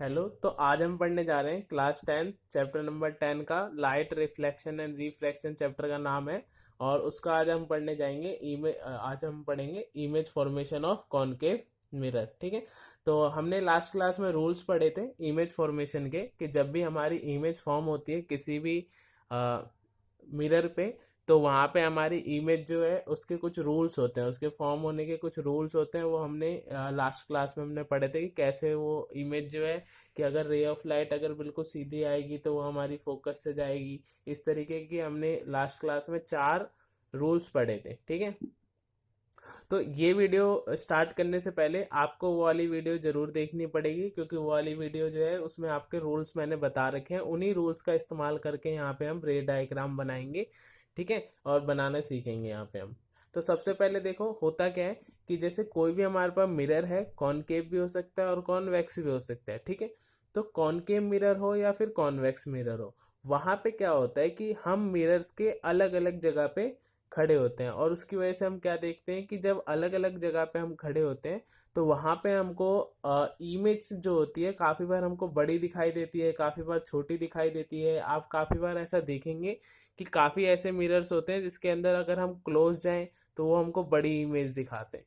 Hello. तो आज हम पढ़ने जा रहे हैं क्लास 10 चैप्टर नंबर 10 का light reflection and reflection chapter का नाम है। और उसका आज हम पढ़ने जाएंगे आज हम पढ़ेंगे image formation of concave mirror. ठीक है। तो हमने लास्ट क्लास में रूल्स पढ़े थे इमेज फॉर्मेशन के कि जब भी हमारी इमेज फॉर्म होती है किसी भी मिरर पे, तो वहाँ पे हमारी इमेज जो है उसके कुछ रूल्स होते हैं, उसके फॉर्म होने के कुछ रूल्स होते हैं। वो हमने लास्ट क्लास में हमने पढ़े थे कि कैसे वो इमेज जो है कि अगर रे ऑफ लाइट अगर बिल्कुल सीधी आएगी तो वो हमारी फोकस से जाएगी। इस तरीके की हमने लास्ट क्लास में 4 रूल्स पढ़े थे। ठीक है। तो ये वीडियो स्टार्ट करने से पहले आपको वो वाली वीडियो जरूर देखनी पड़ेगी, क्योंकि वो वाली वीडियो जो है उसमें आपके रूल्स मैंने बता रखे हैं। उन्हीं रूल्स का इस्तेमाल करके यहाँ पे हम रे डायग्राम बनाएंगे। ठीक है। और बनाना सीखेंगे यहाँ पे हम। तो सबसे पहले देखो होता क्या है कि जैसे कोई भी हमारे पास मिरर है, कॉनकेव भी हो सकता है और कॉन्वेक्स भी हो सकता है। ठीक है। तो कॉनकेव मिरर हो या फिर कॉन्वेक्स मिरर हो, वहां पे क्या होता है कि हम मिरर्स के अलग अलग जगह पे खड़े होते हैं। और उसकी वजह से हम क्या देखते हैं कि जब अलग अलग जगह पे हम खड़े होते हैं तो वहां पे हमको इमेज जो होती है काफी बार हमको बड़ी दिखाई देती है, काफी बार छोटी दिखाई देती है। आप काफी बार ऐसा देखेंगे कि काफी ऐसे मिरर्स होते हैं जिसके अंदर अगर हम क्लोज जाएं तो वो हमको बड़ी इमेज दिखाते हैं।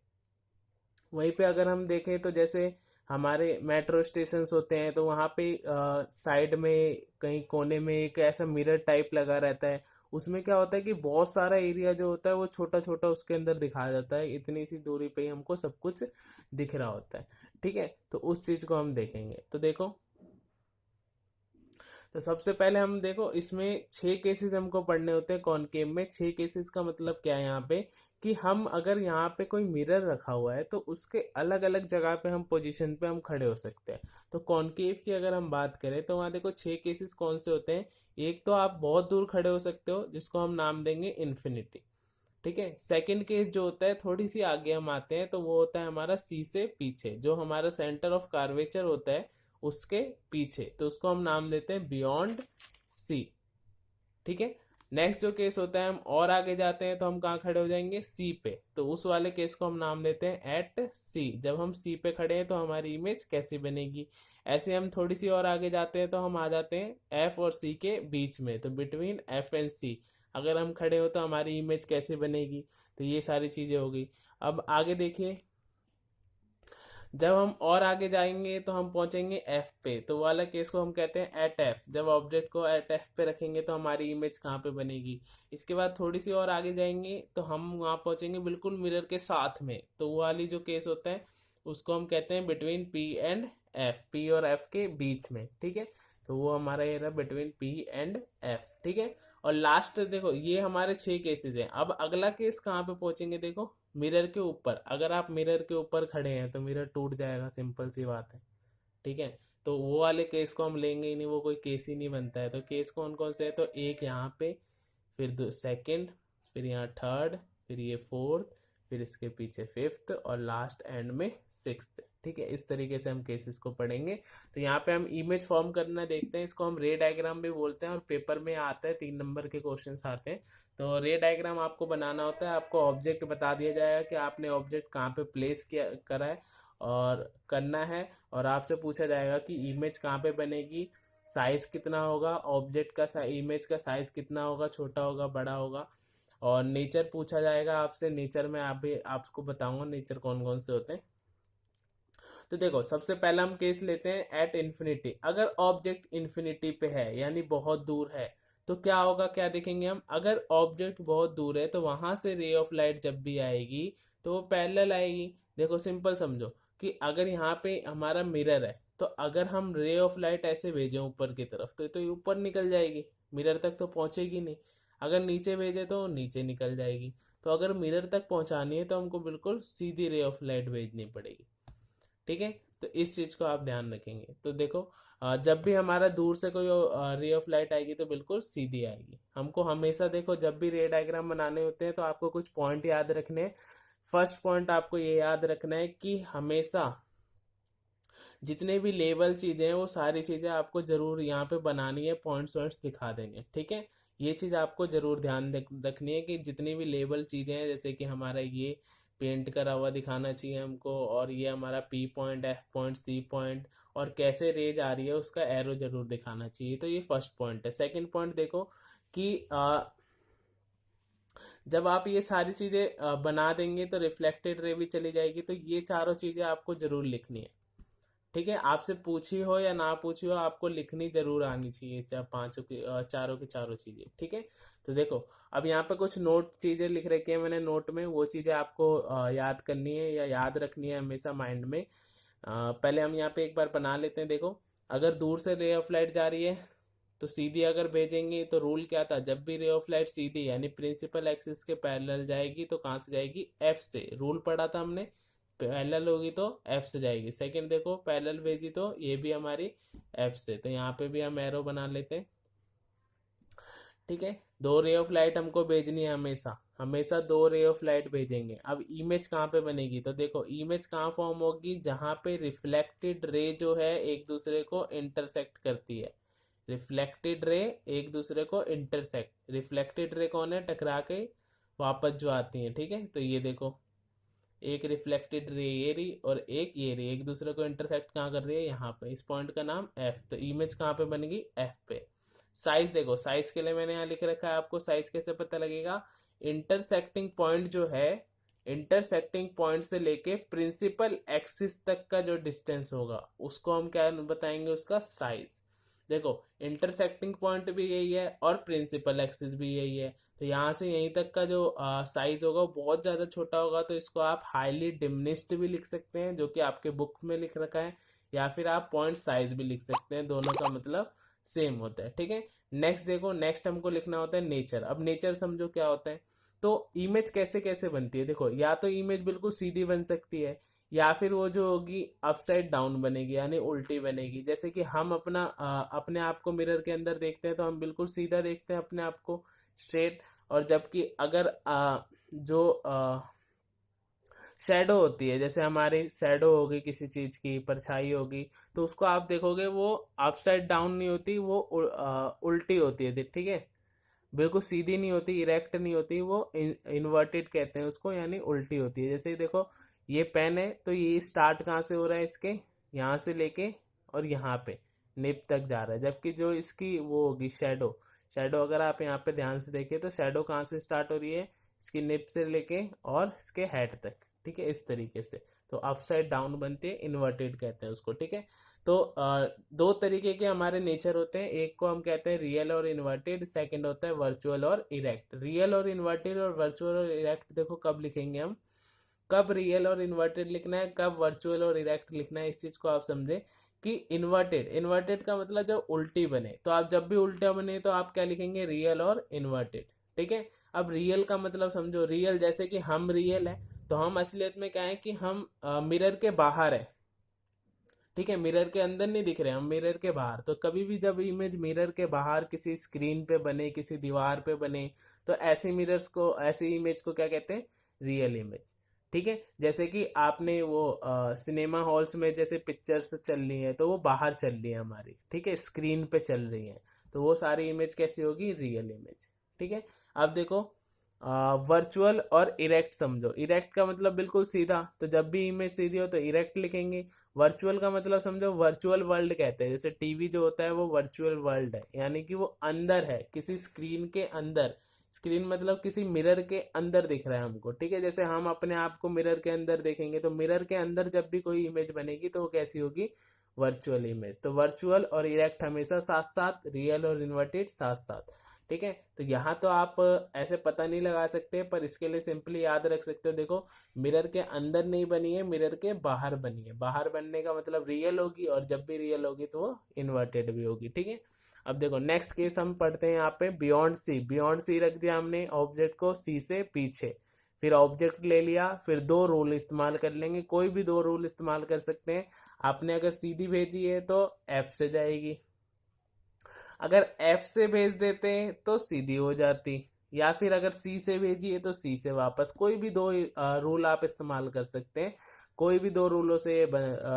वहीं पे अगर हम देखें तो जैसे हमारे मेट्रो स्टेशन होते हैं तो वहाँ पे साइड में कहीं कोने में एक ऐसा मिरर टाइप लगा रहता है। उसमें क्या होता है कि बहुत सारा एरिया जो होता है वो छोटा छोटा उसके अंदर दिखाया जाता है, इतनी सी दूरी पे ही हमको सब कुछ दिख रहा होता है। ठीक है। तो उस चीज को हम देखेंगे। तो देखो, तो सबसे पहले हम देखो इसमें 6 केसेस हमको पढ़ने होते हैं कॉनकेव में। 6 केसेस का मतलब क्या है यहाँ पे कि हम अगर यहाँ पे कोई मिरर रखा हुआ है तो उसके अलग अलग जगह पे हम पोजीशन पे हम खड़े हो सकते हैं। तो कॉनकेव की अगर हम बात करें तो वहाँ देखो 6 केसेस कौन से होते हैं। एक तो आप बहुत दूर खड़े हो सकते हो जिसको हम नाम देंगे इन्फिनिटी। ठीक है। सेकंड केस जो होता है थोड़ी सी आगे हम आते हैं तो वो होता है हमारा सी से पीछे, जो हमारा सेंटर ऑफ कार्वेचर होता है उसके पीछे, तो उसको हम नाम देते हैं बियॉन्ड सी। ठीक है। नेक्स्ट जो केस होता है हम और आगे जाते हैं तो हम कहाँ खड़े हो जाएंगे, सी पे, तो उस वाले केस को हम नाम देते हैं एट सी। जब हम सी पे खड़े हैं तो हमारी इमेज कैसी बनेगी। ऐसे हम थोड़ी सी और आगे जाते हैं तो हम आ जाते हैं एफ और सी के बीच में, तो बिटवीन एफ एंड सी अगर हम खड़े हो तो हमारी इमेज कैसे बनेगी। तो ये सारी चीजें हो गई। अब आगे देखिए, जब हम और आगे जाएंगे तो हम पहुंचेंगे एफ पे, तो वो वाला केस को हम कहते हैं एट एफ। जब ऑब्जेक्ट को एट एफ पे रखेंगे तो हमारी इमेज कहाँ पे बनेगी। इसके बाद थोड़ी सी और आगे जाएंगे तो हम वहाँ पहुंचेंगे बिल्कुल मिरर के साथ में, तो वो वाली जो केस होता है उसको हम कहते हैं between P and F, P और एफ के बीच में। ठीक है। तो वो हमारा ये रहा बिटवीन पी एंड एफ। ठीक है। और लास्ट देखो ये हमारे 6 केसेस हैं। अब अगला केस कहाँ पे पहुंचेंगे, देखो मिरर के ऊपर। अगर आप मिरर के ऊपर खड़े हैं तो मिरर टूट जाएगा, सिंपल सी बात है। ठीक है। तो वो वाले केस को हम लेंगे ही नहीं, वो कोई केस ही नहीं बनता है। तो केस कौन कौन से है, तो एक यहाँ पे, फिर दो सेकेंड, फिर यहाँ थर्ड, फिर ये फोर्थ, फिर इसके पीछे फिफ्थ और लास्ट एंड में सिक्स्थ। ठीक है। इस तरीके से हम केसेस को पढ़ेंगे। तो यहाँ पे हम इमेज फॉर्म करना देखते हैं, इसको हम रे डायग्राम भी बोलते हैं और पेपर में आता है 3 नंबर के क्वेश्चंस आते हैं। तो रे डायग्राम आपको बनाना होता है, आपको ऑब्जेक्ट बता दिया जाएगा कि आपने ऑब्जेक्ट कहाँ पे प्लेस किया करा है और करना है, और आपसे पूछा जाएगा कि इमेज कहाँ पे बनेगी, साइज कितना होगा ऑब्जेक्ट का, इमेज का साइज कितना होगा, छोटा होगा बड़ा होगा। और नेचर पूछा जाएगा आपसे, नेचर में आप भी आपको बताऊंगा नेचर कौन कौन से होते हैं। तो देखो सबसे पहला हम केस लेते हैं एट इन्फिनिटी। अगर ऑब्जेक्ट इन्फिनिटी पे है यानी बहुत दूर है तो क्या होगा, क्या देखेंगे हम, अगर ऑब्जेक्ट बहुत दूर है तो वहां से रे ऑफ लाइट जब भी आएगी तो वो पैरेलल आएगी। देखो सिंपल समझो कि अगर यहाँ पे हमारा मिरर है तो अगर हम रे ऑफ लाइट ऐसे भेजें ऊपर की तरफ तो ये ऊपर निकल जाएगी, मिरर तक तो पहुंचेगी नहीं। अगर नीचे भेजे तो नीचे निकल जाएगी। तो अगर मिरर तक पहुंचानी है तो हमको बिल्कुल सीधी रे ऑफ लाइट भेजनी पड़ेगी। ठीक है। तो इस चीज को आप ध्यान रखेंगे। तो देखो जब भी हमारा दूर से कोई रे ऑफ लाइट आएगी तो बिल्कुल सीधी आएगी। हमको हमेशा देखो जब भी रे डायग्राम बनाने होते हैं तो आपको कुछ पॉइंट याद रखने हैं। फर्स्ट पॉइंट आपको ये याद रखना है कि हमेशा जितने भी लेवल चीजें हैं वो सारी चीजें आपको जरूर यहाँ पे बनानी है, पॉइंट्स वॉइंट्स दिखा देंगे। ठीक है। ये चीज आपको जरूर ध्यान रखनी है कि जितनी भी लेवल चीजें हैं, जैसे कि हमारा ये पेंट करा हुआ दिखाना चाहिए हमको, और ये हमारा P point, F point, C point, और कैसे रेज आ रही है उसका एरो जरूर दिखाना चाहिए। तो ये फर्स्ट पॉइंट है। सेकंड पॉइंट देखो कि जब आप ये सारी चीजें बना देंगे तो रिफ्लेक्टेड रे भी चली जाएगी। तो ये चारों चीजें आपको जरूर लिखनी है, ठीक है। आपसे पूछी हो या ना पूछी हो, आपको लिखनी जरूर आनी चाहिए पांचों की, चारों की चारों चीजें, ठीक है। तो देखो अब यहाँ पे कुछ नोट चीजें लिख रखी है मैंने नोट में, वो चीजें आपको याद करनी है या याद रखनी है हमेशा माइंड में। पहले हम यहाँ पे एक बार बना लेते हैं। देखो अगर दूर से रे ऑफ लाइट जा रही है तो सीधी अगर भेजेंगे, तो रूल क्या था, जब भी रे ऑफ लाइट सीधी यानी प्रिंसिपल एक्सिस के पैरेलल जाएगी तो कहाँ से जाएगी, एफ से। रूल पढ़ा था हमने, पैरेलल होगी तो एफ से जाएगी। सेकंड देखो पैरेलल भेजी तो ये भी हमारी एफ से। तो यहाँ पे भी हम एरो बना लेते हैं, ठीक है। दो रे ऑफ लाइट हमको भेजनी है, हमेशा हमेशा दो रे ऑफ लाइट भेजेंगे। अब इमेज कहाँ पे बनेगी, तो देखो इमेज कहाँ फॉर्म होगी, जहां पे रिफ्लेक्टेड रे जो है एक दूसरे को इंटरसेक्ट करती है। रिफ्लेक्टेड रे एक दूसरे को इंटरसेक्ट, रिफ्लेक्टेड रे कौन है, टकरा के वापस जो आती है, ठीक है। तो ये देखो एक रिफ्लेक्टेड रे ये रही और एक ये रही, एक दूसरे को इंटरसेक्ट कहाँ कर रही है, यहाँ पे। इस पॉइंट का नाम एफ। तो इमेज कहाँ पे बनेगी, एफ पे। साइज देखो, साइज के लिए मैंने यहाँ लिख रखा है, आपको साइज कैसे पता लगेगा, इंटरसेक्टिंग पॉइंट जो है, इंटरसेक्टिंग पॉइंट से लेके प्रिंसिपल एक्सिस तक का जो डिस्टेंस होगा उसको हम क्या बताएंगे, उसका साइज। देखो इंटरसेक्टिंग पॉइंट भी यही है और प्रिंसिपल एक्सिस भी यही है। तो यहाँ से यहीं तक का जो साइज होगा वो बहुत ज़्यादा छोटा होगा, तो इसको आप हाईली डिमिनिश्ड भी लिख सकते हैं, जो कि आपके बुक में लिख रखा है, या फिर आप पॉइंट साइज भी लिख सकते हैं, दोनों का मतलब सेम होता है, ठीक है। नेक्स्ट देखो, नेक्स्ट हमको लिखना होता है नेचर। अब नेचर समझो क्या होता है। तो इमेज कैसे कैसे बनती है, देखो या तो इमेज बिल्कुल सीधी बन सकती है, या फिर वो जो होगी अपसाइड डाउन बनेगी यानी उल्टी बनेगी। जैसे कि हम अपने आप को मिरर के अंदर देखते हैं तो हम बिल्कुल सीधा देखते हैं अपने आप को, स्ट्रेट। और जबकि अगर जो शैडो होती है, जैसे हमारी शैडो होगी किसी चीज की, परछाई होगी, तो उसको आप देखोगे वो अपसाइड डाउन नहीं होती, वो उल्टी होती है, ठीक है। बिल्कुल सीधी नहीं होती, इरेक्ट नहीं होती, वो इन्वर्टेड कहते हैं उसको, यानी उल्टी होती है। जैसे ही देखो ये पेन है तो ये स्टार्ट कहाँ से हो रहा है, इसके यहाँ से लेके और यहाँ पे निप तक जा रहा है। जबकि जो इसकी वो होगी शैडो, शैडो अगर आप यहाँ पे ध्यान से देखें तो शैडो कहाँ से स्टार्ट हो रही है, इसकी निप से लेके और इसके हेड तक, ठीक है, इस तरीके से। तो अपसाइड डाउन बनती है, इन्वर्टेड कहते हैं उसको, ठीक है। तो दो तरीके के हमारे नेचर होते हैं, एक को हम कहते हैं रियल और इन्वर्टेड, सेकंड होता है वर्चुअल और इरेक्ट। रियल और इन्वर्टेड और वर्चुअल और इरेक्ट देखो कब लिखेंगे हम, कब रियल और इन्वर्टेड लिखना है, कब वर्चुअल और इरेक्ट लिखना है, इस चीज को आप समझे कि इन्वर्टेड, इन्वर्टेड का मतलब जब उल्टी बने, तो आप जब भी उल्टा बने तो आप क्या लिखेंगे, रियल और इन्वर्टेड, ठीक है। अब रियल का मतलब समझो, रियल जैसे कि हम रियल है, तो हम असलियत में क्या है कि हम मिरर के बाहर है, ठीक है, मिरर के अंदर नहीं दिख रहे, हम मिरर के बाहर। तो कभी भी जब इमेज मिरर के बाहर किसी स्क्रीन पे बने, किसी दीवार पे बने, तो ऐसे मिरर्स को, ऐसी इमेज को क्या कहते हैं, रियल इमेज, ठीक है। जैसे कि आपने वो सिनेमा हॉल्स में जैसे पिक्चर्स चल रही है तो वो बाहर चल रही है हमारी, ठीक है, स्क्रीन पे चल रही है, तो वो सारी इमेज कैसी होगी, रियल इमेज, ठीक है। अब देखो वर्चुअल और इरेक्ट समझो, इरेक्ट का मतलब बिल्कुल सीधा, तो जब भी इमेज सीधी हो तो इरेक्ट लिखेंगे। वर्चुअल का मतलब समझो, वर्चुअल वर्ल्ड कहते हैं, जैसे टीवी जो होता है वो वर्चुअल वर्ल्ड है, यानी कि वो अंदर है, किसी स्क्रीन के अंदर। स्क्रीन मतलब किसी मिरर के अंदर दिख रहा है हमको, ठीक है। जैसे हम अपने आप को मिरर के अंदर देखेंगे, तो मिरर के अंदर जब भी कोई इमेज बनेगी तो वो कैसी होगी, वर्चुअल इमेज। तो वर्चुअल और इरेक्ट हमेशा साथ साथ, रियल और इन्वर्टेड साथ साथ, ठीक है। तो यहाँ तो आप ऐसे पता नहीं लगा सकते, पर इसके लिए सिंपली याद रख सकते हो, देखो मिरर के अंदर नहीं बनी है, मिरर के बाहर बनी है। बाहर बनने का मतलब रियल होगी, और जब भी रियल होगी तो वो इन्वर्टेड भी होगी, ठीक है। अब देखो नेक्स्ट केस हम पढ़ते हैं यहाँ पे, बियॉन्ड सी। बियॉन्ड सी रख दिया हमने ऑब्जेक्ट को सी से पीछे, फिर ऑब्जेक्ट ले लिया, फिर दो रूल इस्तेमाल कर लेंगे, कोई भी दो रूल इस्तेमाल कर सकते हैं। आपने अगर सीधी भेजी है तो एफ से जाएगी, अगर एफ से भेज देते तो सीधी हो जाती, या फिर अगर सी से भेजी है तो सी से वापस, कोई भी दो रूल आप इस्तेमाल कर सकते हैं। कोई भी दो रूलों से ये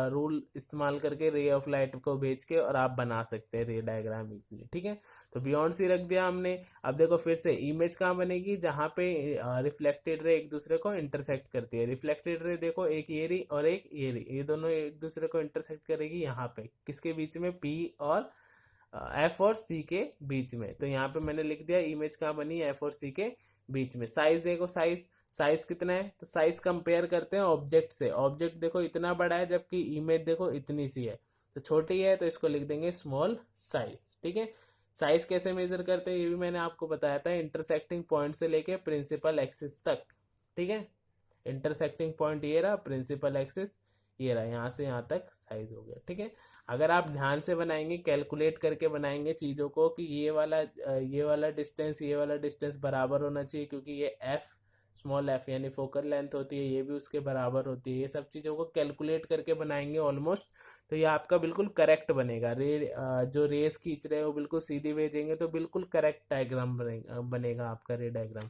रूल इस्तेमाल करके रे ऑफ लाइट को भेज के और आप बना सकते हैं रे डायग्राम इजीली। ठीक है, तो बियॉन्ड सी रख दिया हमने। अब देखो फिर से इमेज कहाँ बनेगी, जहाँ पे रिफ्लेक्टेड रे एक दूसरे को इंटरसेक्ट करती है। रिफ्लेक्टेड रे देखो एक ये रही और एक ये रही, ये दोनों एक दूसरे को इंटरसेक्ट करेगी यहाँ पे, किसके बीच में, पी और एफ और सी के बीच में। तो यहाँ पे मैंने लिख दिया इमेज कहाँ बनी, एफ और सी के बीच में। साइज देखो, साइज साइज कितना है, तो साइज कंपेयर करते हैं ऑब्जेक्ट से। ऑब्जेक्ट देखो इतना बड़ा है, जबकि इमेज देखो इतनी सी है, तो छोटी है, तो इसको लिख देंगे स्मॉल साइज। ठीक है, साइज कैसे मेजर करते हैं ये भी मैंने आपको बताया था, इंटरसेक्टिंग पॉइंट से लेके प्रिंसिपल एक्सिस तक। ठीक है, इंटरसेक्टिंग पॉइंट ये रहा, प्रिंसिपल एक्सिस ये रहा, यहाँ से यहाँ तक साइज हो गया। ठीक है, अगर आप ध्यान से बनाएंगे, कैलकुलेट करके बनाएंगे चीज़ों को कि ये वाला डिस्टेंस ये वाला डिस्टेंस बराबर होना चाहिए, क्योंकि ये एफ स्मॉल एफ यानी फोकल लेंथ होती है, ये भी उसके बराबर होती है। ये सब चीज़ों को कैलकुलेट करके बनाएंगे ऑलमोस्ट, तो ये आपका बिल्कुल करेक्ट बनेगा। जो रेस खींच रहे हैं वो बिल्कुल सीधी भेजेंगे तो बिल्कुल करेक्ट डायग्राम बनेगा आपका रे डायग्राम।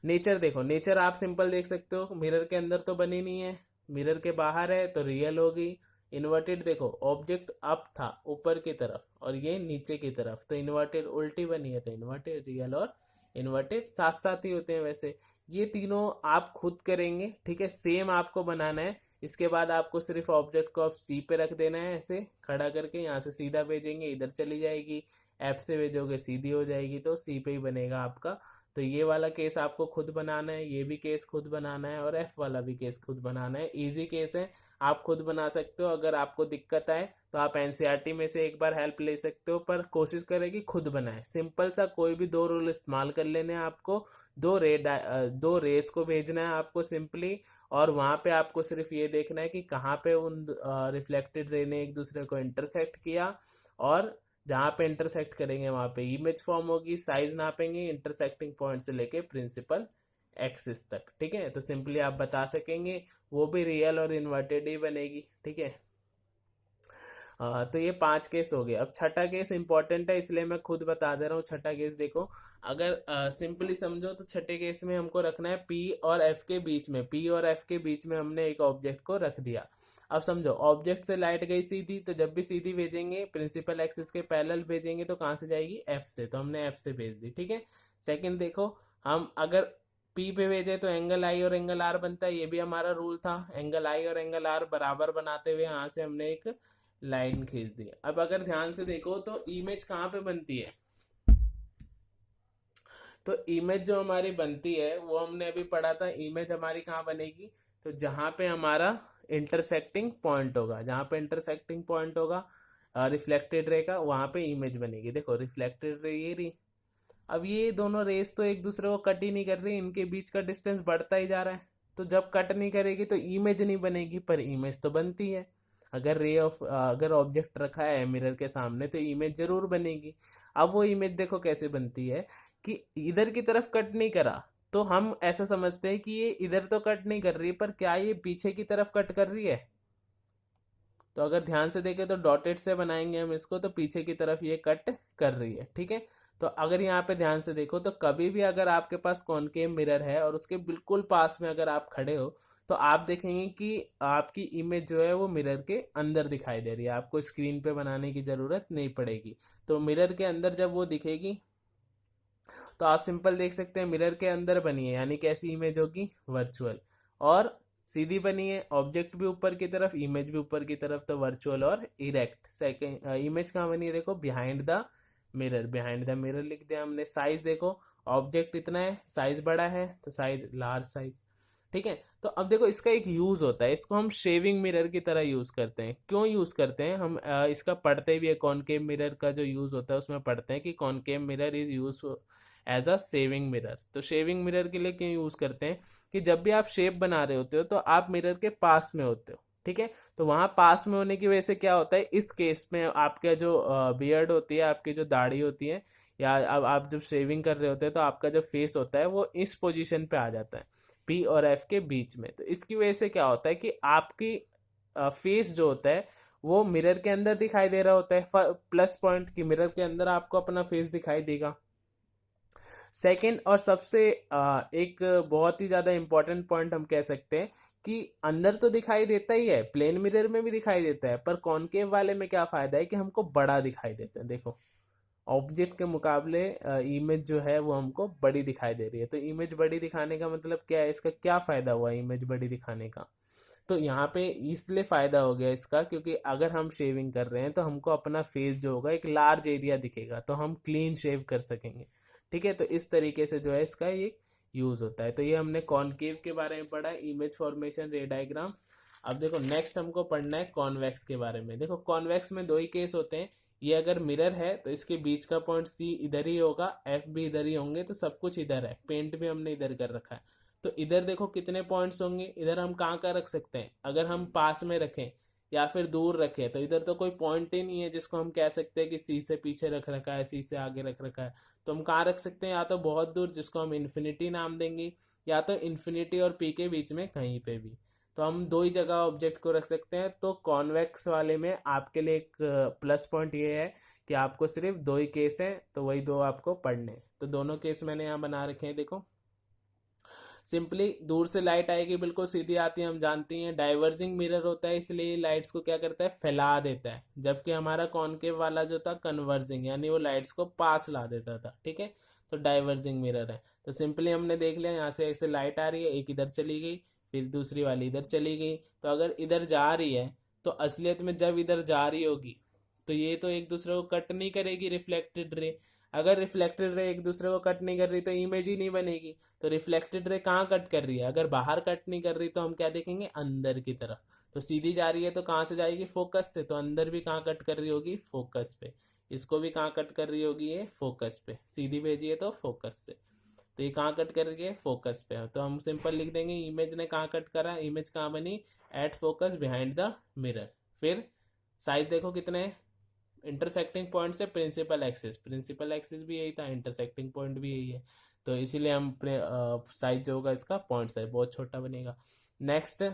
नेचर देखो, नेचर आप सिंपल देख सकते हो, मिरर के अंदर तो बनी नहीं है, मिरर के बाहर है तो रियल होगी। इन्वर्टेड देखो, ऑब्जेक्ट अप था ऊपर की तरफ और ये नीचे की तरफ, तो इन्वर्टेड उल्टी बनी है, तो इन्वर्टेड। रियल और इन्वर्टेड साथ साथ ही होते हैं वैसे। ये तीनों आप खुद करेंगे। ठीक है, सेम आपको बनाना है। इसके बाद आपको सिर्फ ऑब्जेक्ट को आप सी पे रख देना है, ऐसे खड़ा करके। यहाँ से सीधा भेजेंगे, इधर चली जाएगी, एफ से भेजोगे सीधी हो जाएगी, तो सी पे ही बनेगा आपका। तो ये वाला केस आपको खुद बनाना है, ये भी केस खुद बनाना है, और एफ वाला भी केस खुद बनाना है। इजी केस है, आप खुद बना सकते हो। अगर आपको दिक्कत आए तो आप एनसीईआरटी में से एक बार हेल्प ले सकते हो, पर कोशिश करें कि खुद बनाए। सिंपल सा कोई भी दो रूल इस्तेमाल कर लेने हैं आपको। दो रेस को भेजना है आपको सिंपली, और वहां पे आपको सिर्फ ये देखना है कि कहाँ पे उन रिफ्लेक्टेड रे ने एक दूसरे को इंटरसेक्ट किया, और जहाँ पे इंटरसेक्ट करेंगे वहां पे इमेज फॉर्म होगी। साइज नापेंगे इंटरसेक्टिंग पॉइंट से लेके प्रिंसिपल एक्सिस तक। ठीक है, तो सिंपली आप बता सकेंगे, वो भी रियल और इन्वर्टेड ही बनेगी। ठीक है, तो ये 5 केस हो गए। अब छठा केस इंपॉर्टेंट है, इसलिए मैं खुद बता दे रहा हूँ। छठा केस देखो, अगर सिंपली समझो तो छठे केस में हमको रखना है पी और एफ के बीच में। पी और एफ के बीच में हमने एक ऑब्जेक्ट को रख दिया। अब समझो ऑब्जेक्ट से लाइट गई सीधी, तो जब भी सीधी भेजेंगे प्रिंसिपल एक्सिस के पैरेलल भेजेंगे तो कहाँ से जाएगी, एफ से, तो हमने एफ से भेज दी। ठीक है, सेकंड देखो, हम अगर पी पे भेजे तो एंगल आई और एंगल आर बनता है, ये भी हमारा रूल था। एंगल आई और एंगल आर बराबर बनाते हुए यहाँ से हमने एक लाइन खींच दी। अब अगर ध्यान से देखो तो इमेज कहाँ पे बनती है, तो इमेज जो हमारी बनती है वो हमने अभी पढ़ा था। इमेज हमारी कहाँ बनेगी, तो जहाँ पे हमारा इंटरसेक्टिंग पॉइंट होगा, जहाँ पे इंटरसेक्टिंग पॉइंट होगा रिफ्लेक्टेड रे का, वहां पे इमेज बनेगी। देखो रिफ्लेक्टेड रे ये रही। अब ये दोनों रेस तो एक दूसरे को कट ही नहीं कर रही, इनके बीच का डिस्टेंस बढ़ता ही जा रहा है। तो जब कट नहीं करेगी तो इमेज नहीं बनेगी, पर इमेज तो बनती है। अगर ऑब्जेक्ट रखा है मिरर के सामने तो इमेज जरूर बनेगी। अब वो इमेज देखो कैसे बनती है, कि इधर की तरफ कट नहीं करा तो हम ऐसा समझते हैं कि ये इधर तो कट नहीं कर रही, पर क्या ये पीछे की तरफ कट कर रही है। तो अगर ध्यान से देखें तो डॉटेड से बनाएंगे हम इसको, तो पीछे की तरफ ये कट कर रही है। ठीक है, तो अगर यहाँ पे ध्यान से देखो तो कभी भी अगर आपके पास कॉनकेव मिरर है और उसके बिल्कुल पास में अगर आप खड़े हो, तो आप देखेंगे कि आपकी इमेज जो है वो मिरर के अंदर दिखाई दे रही है। आपको स्क्रीन पे बनाने की जरूरत नहीं पड़ेगी। तो मिरर के अंदर जब वो दिखेगी तो आप सिंपल देख सकते हैं मिरर के अंदर बनी है, यानी कैसी इमेज होगी, वर्चुअल, और सीधी बनी है। ऑब्जेक्ट भी ऊपर की तरफ, इमेज भी ऊपर की तरफ, तो वर्चुअल और इरेक्ट। सेकंड इमेज कहाँ बनी है, देखो behind the mirror. Behind the mirror लिख दिया हमने। साइज देखो, ऑब्जेक्ट इतना है, साइज बड़ा है, तो साइज लार्ज साइज। ठीक है, तो अब देखो इसका एक यूज होता है, इसको हम शेविंग मिरर की तरह यूज करते हैं। क्यों यूज करते हैं हम, इसका पढ़ते भी है, कॉनकेव मिरर का जो यूज होता है उसमें पढ़ते हैं कि concave mirror is use as a shaving mirror. तो शेविंग मिरर के लिए क्यों यूज करते हैं, कि जब भी आप शेप बना रहे होते हो तो आप मिरर के पास में होते हो। ठीक है, तो वहां पास में होने की वजह से क्या होता है, इस केस में आपका जो बियर्ड होती है, आपकी जो दाढ़ी होती है, या अब आप जब शेविंग कर रहे होते हैं तो आपका जो फेस होता है वो इस पोजीशन पे आ जाता है, पी और एफ के बीच में। तो इसकी वजह से क्या होता है कि आपकी फेस जो होता है वो मिरर के अंदर दिखाई दे रहा होता है। प्लस पॉइंट कि मिरर के अंदर आपको अपना फेस दिखाई देगा। सेकंड और सबसे एक बहुत ही ज़्यादा इम्पोर्टेंट पॉइंट हम कह सकते हैं कि अंदर तो दिखाई देता ही है, प्लेन मिरर में भी दिखाई देता है, पर कॉनकेव वाले में क्या फ़ायदा है कि हमको बड़ा दिखाई देता है। देखो ऑब्जेक्ट के मुकाबले इमेज जो है वो हमको बड़ी दिखाई दे रही है। तो इमेज बड़ी दिखाने का मतलब क्या है, इसका क्या फ़ायदा हुआ इमेज बड़ी दिखाने का? तो यहाँ पे इसलिए फ़ायदा हो गया इसका, क्योंकि अगर हम शेविंग कर रहे हैं तो हमको अपना फेस जो होगा एक लार्ज एरिया दिखेगा, तो हम क्लीन शेव कर सकेंगे। ठीक है, तो इस तरीके से जो है इसका ये यूज़ होता है। तो ये हमने कॉनकेव के बारे में पढ़ा, इमेज फॉर्मेशन, रे डायग्राम। अब देखो नेक्स्ट हमको पढ़ना है कॉन्वेक्स के बारे में। देखो कॉन्वेक्स में दो ही केस होते हैं। ये अगर मिरर है तो इसके बीच का पॉइंट सी इधर ही होगा, एफ भी इधर ही होंगे, तो सब कुछ इधर है, पेंट भी हमने इधर कर रखा है। तो इधर देखो कितने पॉइंट्स होंगे, इधर हम कहाँ कहाँ रख सकते हैं, अगर हम पास में रखें या फिर दूर रखें तो इधर तो कोई पॉइंट ही नहीं है जिसको हम कह सकते हैं कि सी से पीछे रख रखा है, सी से आगे रख रखा है। तो हम कहाँ रख सकते हैं, या तो बहुत दूर जिसको हम इन्फिनिटी नाम देंगे, या तो इन्फिनिटी और पी के बीच में कहीं पे भी। तो हम दो ही जगह ऑब्जेक्ट को रख सकते हैं। तो कॉन्वेक्स वाले में आपके लिए एक प्लस पॉइंट ये है कि आपको सिर्फ दो ही केस हैं, तो वही दो आपको पढ़ने हैं। तो दोनों केस मैंने यहाँ बना रखे हैं। देखो सिंपली दूर से लाइट आएगी, बिल्कुल सीधी आती है, हम जानती हैं। डाइवर्जिंग मिरर होता है, इसलिए लाइट्स को क्या करता है, फैला देता है। जबकि हमारा कॉनकेव वाला जो था कन्वर्जिंग, यानी वो लाइट्स को पास ला देता था। ठीक है, तो डाइवर्जिंग मिरर है। तो सिंपली हमने देख लिया, यहाँ से ऐसे लाइट आ रही है, एक इधर चली गई, फिर दूसरी वाली इधर चली गई। तो अगर इधर जा रही है तो असलियत में जब इधर जा रही होगी तो ये तो एक दूसरे को कट नहीं करेगी, रिफ्लेक्टेड रे। अगर रिफ्लेक्टेड रे एक दूसरे को कट नहीं कर रही तो इमेज ही नहीं बनेगी। तो रिफ्लेक्टेड रे कहाँ कट कर रही है, अगर बाहर कट नहीं कर रही तो हम क्या देखेंगे, अंदर की तरफ। तो सीधी जा रही है तो कहाँ से जाएगी, फोकस से। तो अंदर भी कहाँ कट कर रही होगी, फोकस पे। इसको भी कहाँ कट कर रही होगी, ये फोकस पे। सीधी भेजी है तो फोकस से। तो ये कहाँ कट कर रही है, फोकस पे। तो हम सिंपल लिख देंगे इमेज ने कहाँ कट करा, इमेज कहाँ बनी, at focus behind the mirror. फिर साइज देखो कितने, इंटरसेक्टिंग पॉइंट से प्रिंसिपल एक्सिस, प्रिंसिपल एक्सिस भी यही था, इंटरसेक्टिंग पॉइंट भी यही है। तो इसीलिए हम साइज जो होगा इसका पॉइंट साइज बहुत छोटा बनेगा। नेक्स्ट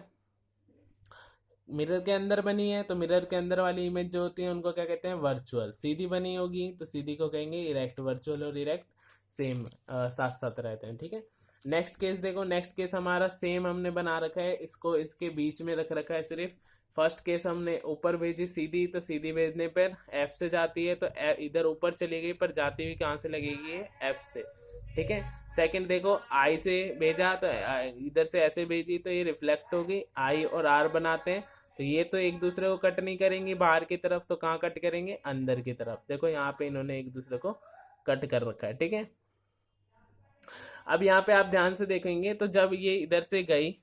मिरर के अंदर बनी है, तो मिरर के अंदर वाली इमेज जो होती है उनको क्या कहते हैं, वर्चुअल। सीधी बनी होगी तो सीधी को कहेंगे इरेक्ट। वर्चुअल और इरेक्ट सेम साथ साथ रहते हैं। ठीक है, नेक्स्ट केस देखो, नेक्स्ट केस हमारा सेम हमने बना रखा है, इसको इसके बीच में रख रखा है सिर्फ। फर्स्ट केस हमने ऊपर भेजी सीधी, तो सीधी भेजने पर एफ से जाती है, तो इधर ऊपर चली गई, पर जाती हुई कहाँ से लगेगी, ये एफ से। ठीक है, सेकंड देखो आई से भेजा तो इधर से ऐसे भेजी तो ये रिफ्लेक्ट होगी, आई और आर बनाते हैं। तो ये तो एक दूसरे को कट नहीं करेंगी बाहर की तरफ, तो कहाँ कट करेंगे, अंदर की तरफ। देखो यहाँ पे इन्होंने एक दूसरे को कट कर रखा है। ठीक है, अब यहाँ पे आप ध्यान से देखेंगे तो जब ये इधर से गई,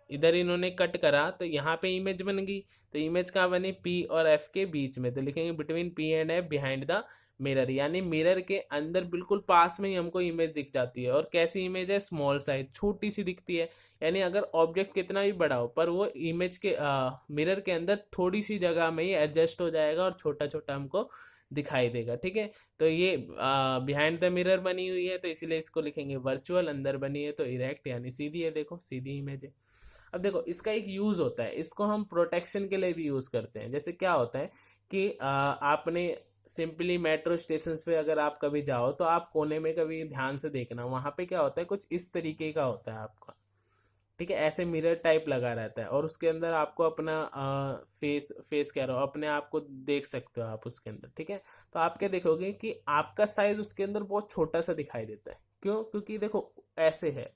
इधर इन्होंने कट करा, तो यहाँ पे इमेज बन गई। तो इमेज कहाँ बनी, पी और एफ के बीच में। तो लिखेंगे between P and F behind the mirror, यानी मिरर के अंदर बिल्कुल पास में ही हमको इमेज दिख जाती है। और कैसी इमेज है, स्मॉल साइज, छोटी सी दिखती है। यानी अगर ऑब्जेक्ट कितना भी बड़ा हो पर वो इमेज के मिरर के अंदर थोड़ी सी जगह में ही एडजस्ट हो जाएगा और छोटा छोटा हमको दिखाई देगा। ठीक है, तो ये बिहाइंड द मिरर बनी हुई है, तो इसीलिए इसको लिखेंगे वर्चुअल। अंदर बनी है तो इरेक्ट, यानी सीधी है। देखो सीधी इमेज है। अब देखो इसका एक यूज होता है, इसको हम प्रोटेक्शन के लिए भी यूज करते हैं। जैसे क्या होता है कि आपने सिंपली मेट्रो स्टेशन पे अगर आप कभी जाओ तो आप कोने में कभी ध्यान से देखना, वहां पे क्या होता है, कुछ इस तरीके का होता है आपका। ठीक है, ऐसे मिरर टाइप लगा रहता है और उसके अंदर आपको अपना फेस कह रहा हो, अपने आप को देख सकते हो आप उसके अंदर। ठीक है, तो आप क्या देखोगे कि आपका साइज उसके अंदर बहुत छोटा सा दिखाई देता है। क्यों, क्योंकि देखो ऐसे है,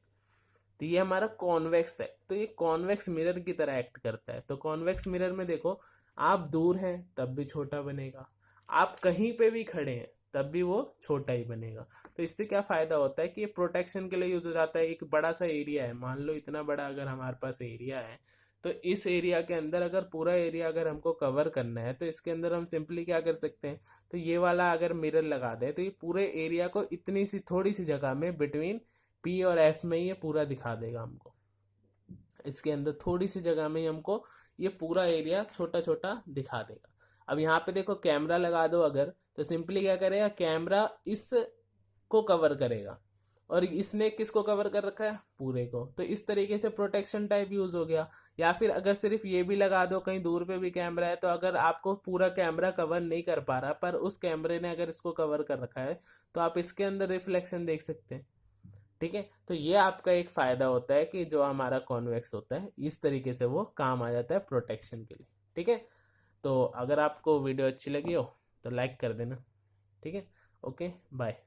तो ये हमारा कॉन्वेक्स है, तो ये कॉन्वेक्स मिरर की तरह एक्ट करता है। तो कॉन्वेक्स मिरर में देखो आप दूर हैं तब भी छोटा बनेगा, आप कहीं पे भी खड़े हैं तब भी वो छोटा ही बनेगा। तो इससे क्या फायदा होता है कि ये प्रोटेक्शन के लिए यूज हो जाता है। एक बड़ा सा एरिया है, मान लो इतना बड़ा अगर हमारे पास एरिया है, तो इस एरिया के अंदर अगर पूरा एरिया अगर हमको कवर करना है तो इसके अंदर हम सिंपली क्या कर सकते हैं, तो ये वाला अगर मिरर लगा दे तो ये पूरे एरिया को इतनी सी थोड़ी सी जगह में बिटवीन पी और एफ में ये पूरा दिखा देगा हमको। इसके अंदर थोड़ी सी जगह में ही हमको ये पूरा एरिया छोटा छोटा दिखा देगा। अब यहाँ पे देखो कैमरा लगा दो अगर, तो सिंपली क्या करेगा, कैमरा इस को कवर करेगा और इसने किसको कवर कर रखा है, पूरे को। तो इस तरीके से प्रोटेक्शन टाइप यूज हो गया। या फिर अगर सिर्फ ये भी लगा दो, कहीं दूर पे भी कैमरा है, तो अगर आपको पूरा कैमरा कवर नहीं कर पा रहा पर उस कैमरे ने अगर इसको कवर कर रखा है, तो आप इसके अंदर रिफ्लेक्शन देख सकते हैं। ठीक है, तो ये आपका एक फायदा होता है कि जो हमारा कॉन्वेक्स होता है इस तरीके से वो काम आ जाता है प्रोटेक्शन के लिए। ठीक है, तो अगर आपको वीडियो अच्छी लगी हो तो लाइक कर देना। ठीक है, ओके बाय।